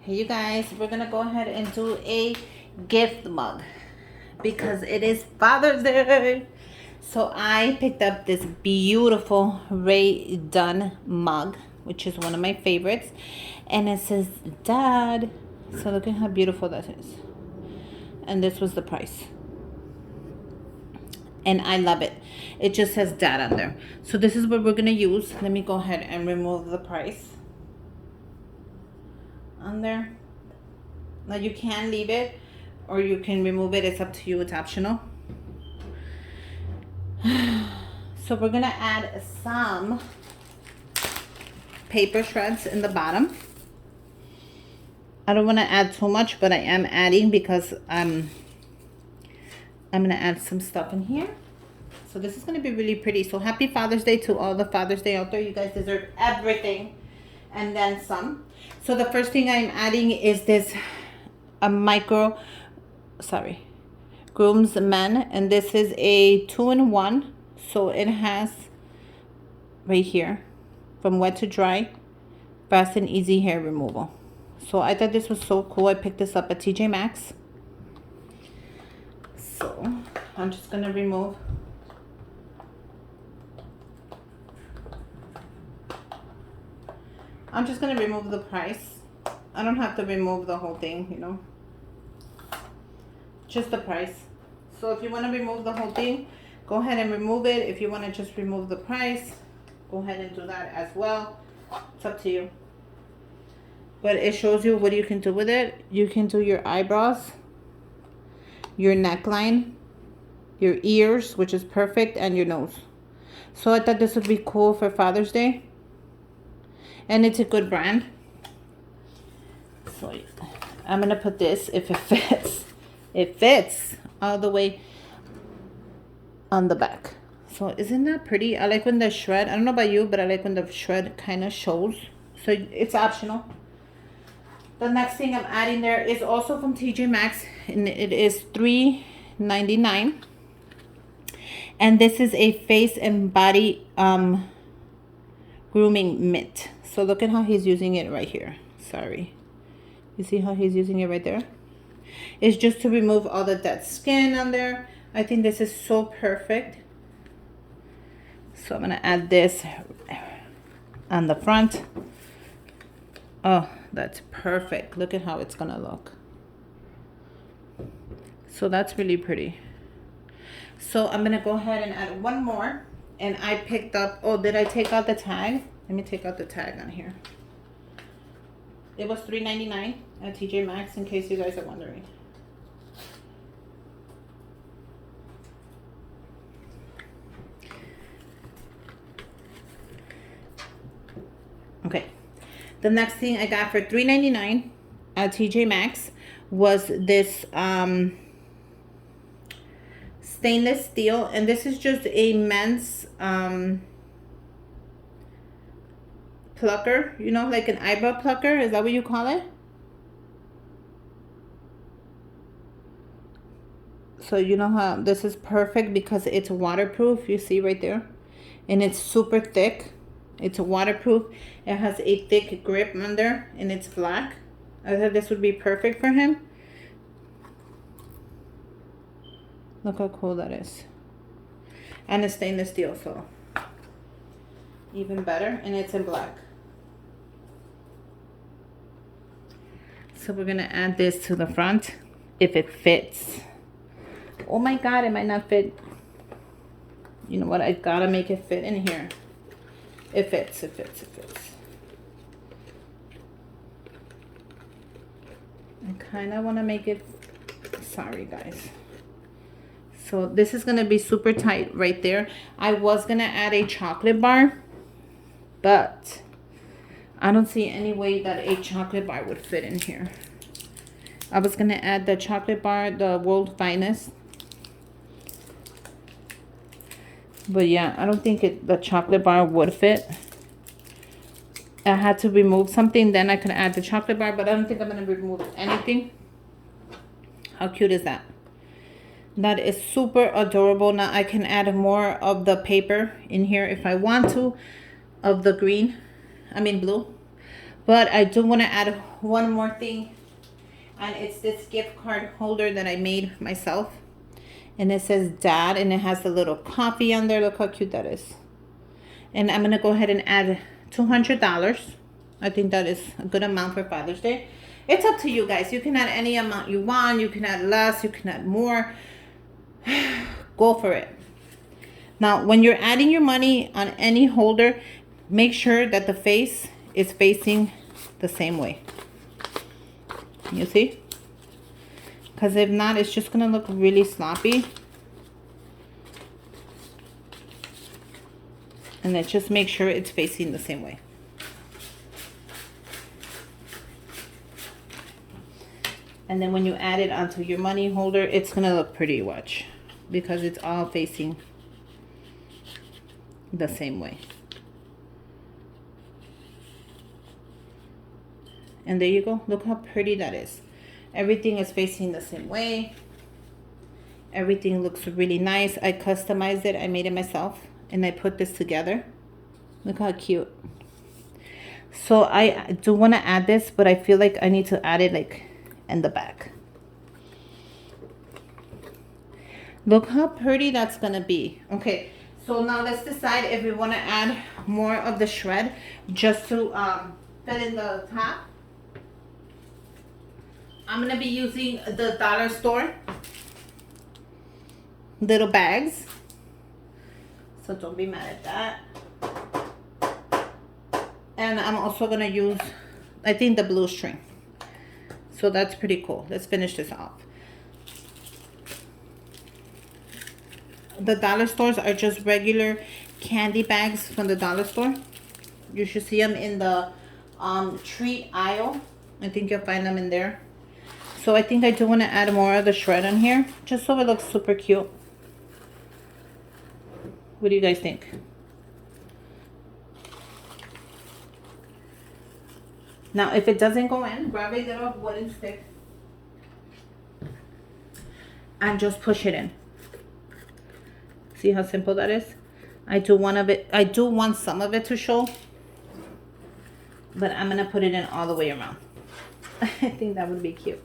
Hey you guys, we're gonna go ahead and do a gift mug because it is Father's Day. So I picked up this beautiful Rae Dunn mug, which is one of my favorites, and it says Dad. So look at how beautiful that is. And this was the price. And I love it. It just says Dad on there. So this is what we're gonna use. Let me go ahead and remove the price on there. Now you can leave it or you can remove it. It's up to you. It's optional. So we're gonna add some paper shreds in the bottom. I don't want to add too much, but I am adding because I'm gonna add some stuff in here. So this is gonna be really pretty. So happy Father's Day to all the Father's Day out there. You guys deserve everything and then some. So the first thing I'm adding is this Groom's Men, and this is a 2-in-1. So it has right here from wet to dry, fast and easy hair removal. So I thought this was so cool. I picked this up at TJ Maxx. So I'm just gonna remove the price. I don't have to remove the whole thing, you know, just the price. So if you want to remove the whole thing, go ahead and remove it. If you want to just remove the price, go ahead and do that as well. It's up to you. But it shows you what you can do with it. You can do your eyebrows, your neckline, your ears, which is perfect, and your nose. So I thought this would be cool for Father's Day. And it's a good brand. So I'm going to put this, if it fits. It fits all the way on the back. So isn't that pretty? I like when the shred, I don't know about you, but I like when the shred kind of shows. So it's optional. The next thing I'm adding there is also from TJ Maxx, and it is $3.99. And this is a face and body grooming mitt. So look at how he's using it right here. Sorry. You see how he's using it right there? It's just to remove all the dead skin on there. I think this is so perfect. So I'm going to add this on the front. Oh, that's perfect. Look at how it's going to look. So that's really pretty. So I'm going to go ahead and add one more. And I picked up, oh, did I take out the tag? Let me take out the tag on here. It was $3.99 at TJ Maxx, in case you guys are wondering. Okay. The next thing I got for $3.99 at TJ Maxx was this stainless steel, and this is just a men's plucker, you know, like an eyebrow plucker. Is that what you call it? So you know how this is perfect because it's waterproof. You see right there, and it's super thick. It's waterproof. It has a thick grip under, and it's black. I thought this would be perfect for him. Look how cool that is. And it's stainless steel, so even better. And it's in black. So we're going to add this to the front if it fits. Oh my God, it might not fit. You know what? I got to make it fit in here. It fits, it fits, it fits. I kind of want to make it, sorry guys. So this is going to be super tight right there. I was going to add a chocolate bar, but I don't see any way that a chocolate bar would fit in here. I was going to add the chocolate bar, the World Finest. But yeah, I don't think the chocolate bar would fit. I had to remove something, then I could add the chocolate bar, but I don't think I'm going to remove anything. How cute is that? That is super adorable. Now I can add more of the paper in here if I want to, of the blue. But I do want to add one more thing, and it's this gift card holder that I made myself, and it says Dad, and it has the little coffee on there. Look how cute that is. And I'm gonna go ahead and add $200. I think that is a good amount for Father's Day. It's up to you guys. You can add any amount you want. You can add less, you can add more. Go for it. Now when you're adding your money on any holder, make sure that the face is facing the same way. You see? Because if not, it's just gonna look really sloppy. And then just make sure it's facing the same way. And then when you add it onto your money holder, it's gonna look pretty, watch, because it's all facing the same way. And there you go. Look how pretty that is. Everything is facing the same way. Everything looks really nice. I customized it. I made it myself, and I put this together. Look how cute. So I do want to add this, but I feel like I need to add it like in the back. Look how pretty that's gonna be. Okay, so now let's decide if we want to add more of the shred just to fit in the top. I'm gonna be using the dollar store little bags, so don't be mad at that. And I'm also gonna use, I think, the blue string. So that's pretty cool. Let's finish this off. The dollar stores are just regular candy bags from the dollar store. You should see them in the treat aisle. I think you'll find them in there. So I think I do want to add more of the shred on here, just so it looks super cute. What do you guys think? Now, if it doesn't go in, grab a little wooden stick and just push it in. See how simple that is? I do want some of it to show, but I'm gonna put it in all the way around. I think that would be cute.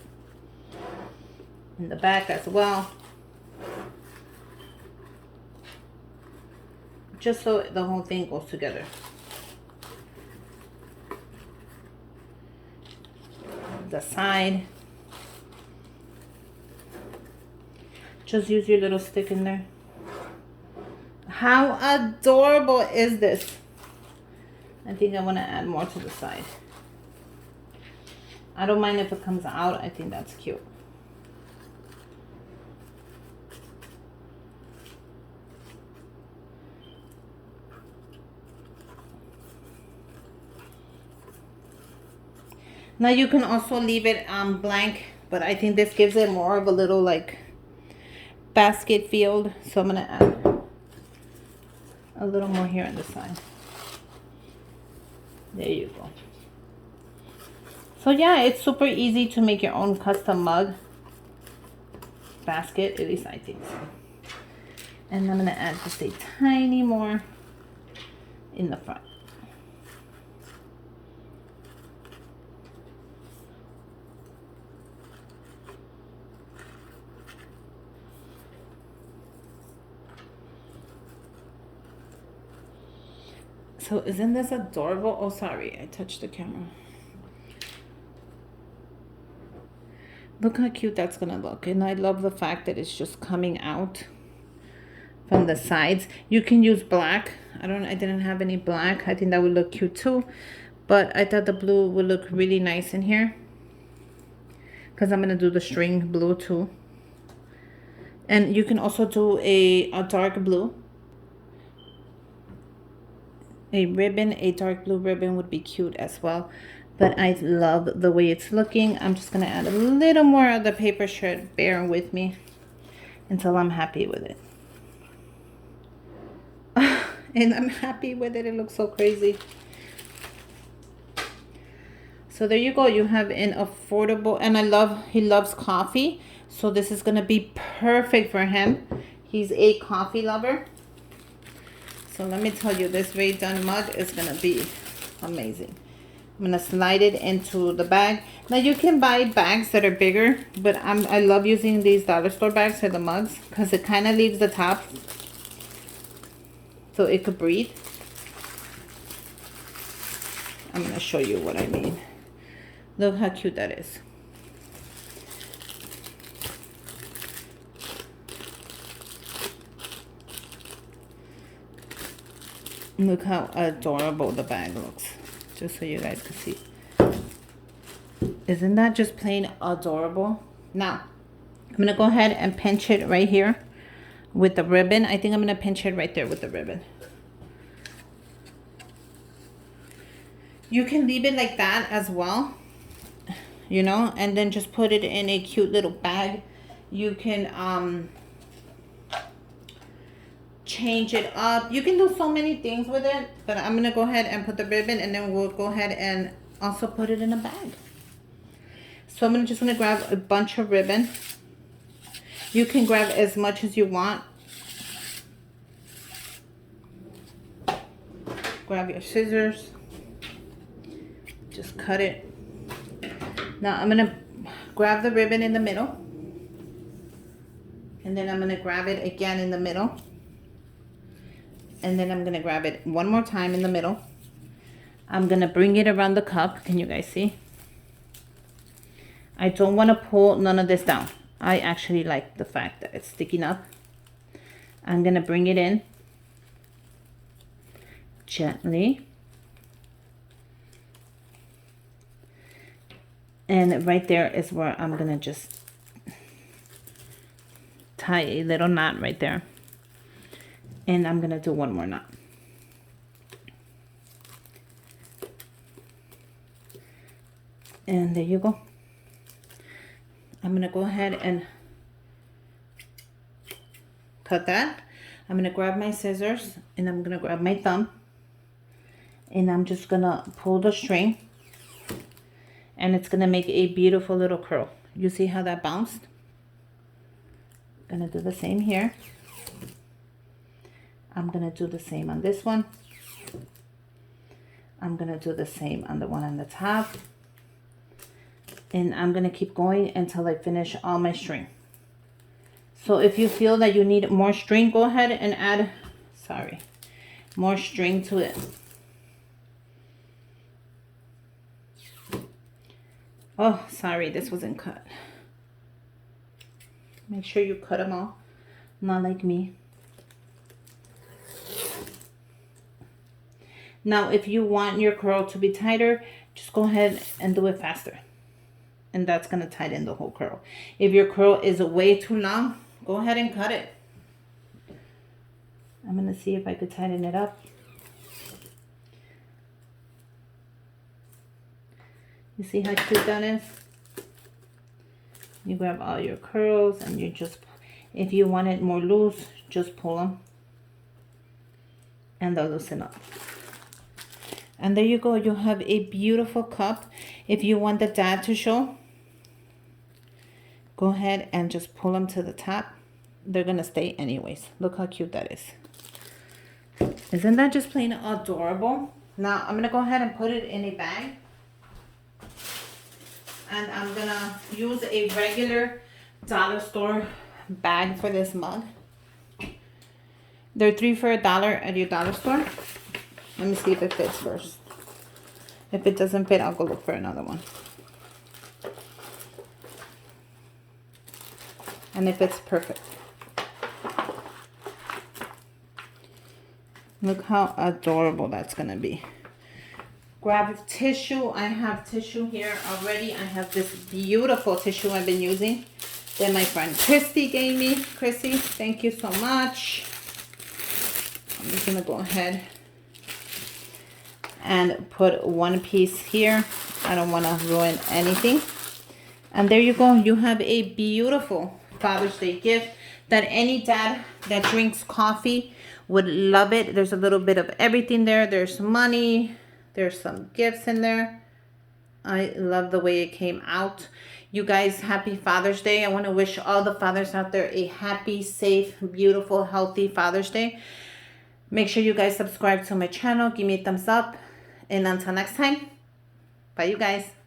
In the back as well. Just so the whole thing goes together. The side. Just use your little stick in there. How adorable is this? I think I want to add more to the side. I don't mind if it comes out. I think that's cute. Now you can also leave it blank, but I think this gives it more of a little like basket field. So I'm gonna add a little more here on the side. There you go. So yeah, it's super easy to make your own custom mug basket, at least I think so. And I'm gonna add just a tiny more in the front. So isn't this adorable? Oh, sorry, I touched the camera. Look how cute that's gonna look. And I love the fact that it's just coming out from the sides. You can use black. I didn't have any black. I think that would look cute too. But I thought the blue would look really nice in here, because I'm gonna do the string blue too. And you can also do a dark blue. A ribbon, a dark blue ribbon would be cute as well. But I love the way it's looking. I'm just going to add a little more of the paper shred. Bear with me until I'm happy with it. And I'm happy with it. It looks so crazy. So there you go. You have an affordable, and he loves coffee. So this is going to be perfect for him. He's a coffee lover. So let me tell you, this Rae Dunn mug is going to be amazing. I'm gonna slide it into the bag. Now you can buy bags that are bigger, but I love using these dollar store bags for the mugs because it kind of leaves the top so it could breathe. I'm gonna show you what I mean. Look how cute that is. Look how adorable the bag looks. Just so you guys can see. Isn't that just plain adorable? Now, I'm going to go ahead and pinch it right here with the ribbon. I think I'm going to pinch it right there with the ribbon. You can leave it like that as well, you know, and then just put it in a cute little bag. You can change it up. You can do so many things with it, but I'm going to go ahead and put the ribbon, and then we'll go ahead and also put it in a bag. So I'm just gonna grab a bunch of ribbon. You can grab as much as you want. Grab your scissors. Just cut it. Now I'm gonna grab the ribbon in the middle. And then I'm gonna grab it again in the middle. And then I'm gonna grab it one more time in the middle. I'm gonna bring it around the cup. Can you guys see? I don't want to pull none of this down. I actually like the fact that it's sticking up. I'm going to bring it in gently. And right there is where I'm going to just tie a little knot right there. And I'm going to do one more knot. And there you go. I'm going to go ahead and cut that. I'm going to grab my scissors and I'm going to grab my thumb. And I'm just going to pull the string. And it's going to make a beautiful little curl. You see how that bounced? I'm going to do the same here. I'm going to do the same on this one. I'm going to do the same on the one on the top. And I'm going to keep going until I finish all my string. So if you feel that you need more string, go ahead and add, more string to it. Oh, sorry, this wasn't cut. Make sure you cut them all, not like me. Now, if you want your curl to be tighter, just go ahead and do it faster. And that's going to tighten the whole curl. If your curl is way too long, go ahead and cut it. I'm going to see if I could tighten it up. You see how cute that is? You grab all your curls and you just, if you want it more loose, just pull them. And they'll loosen up. And there you go. You have a beautiful cup. If you want the dad to show, go ahead and just pull them to the top. They're going to stay anyways. Look how cute that is. Isn't that just plain adorable? Now, I'm going to go ahead and put it in a bag. And I'm going to use a regular dollar store bag for this mug. They're 3 for $1 at your dollar store. Let me see if it fits first. If it doesn't fit, I'll go look for another one. And it fits perfect. Look how adorable that's going to be. Grab tissue. I have tissue here already. I have this beautiful tissue I've been using that my friend Christy gave me. Chrissy, thank you so much. I'm just going to go ahead and put one piece here. I don't want to ruin anything. And there you go. You have a beautiful Father's Day gift that any dad that drinks coffee would love it. There's a little bit of everything there. There's money. There's some gifts in there. I love the way it came out. You guys, happy Father's Day. I want to wish all the fathers out there a happy, safe, beautiful, healthy Father's Day. Make sure you guys subscribe to my channel. Give me a thumbs up. And until next time, Bye, you guys.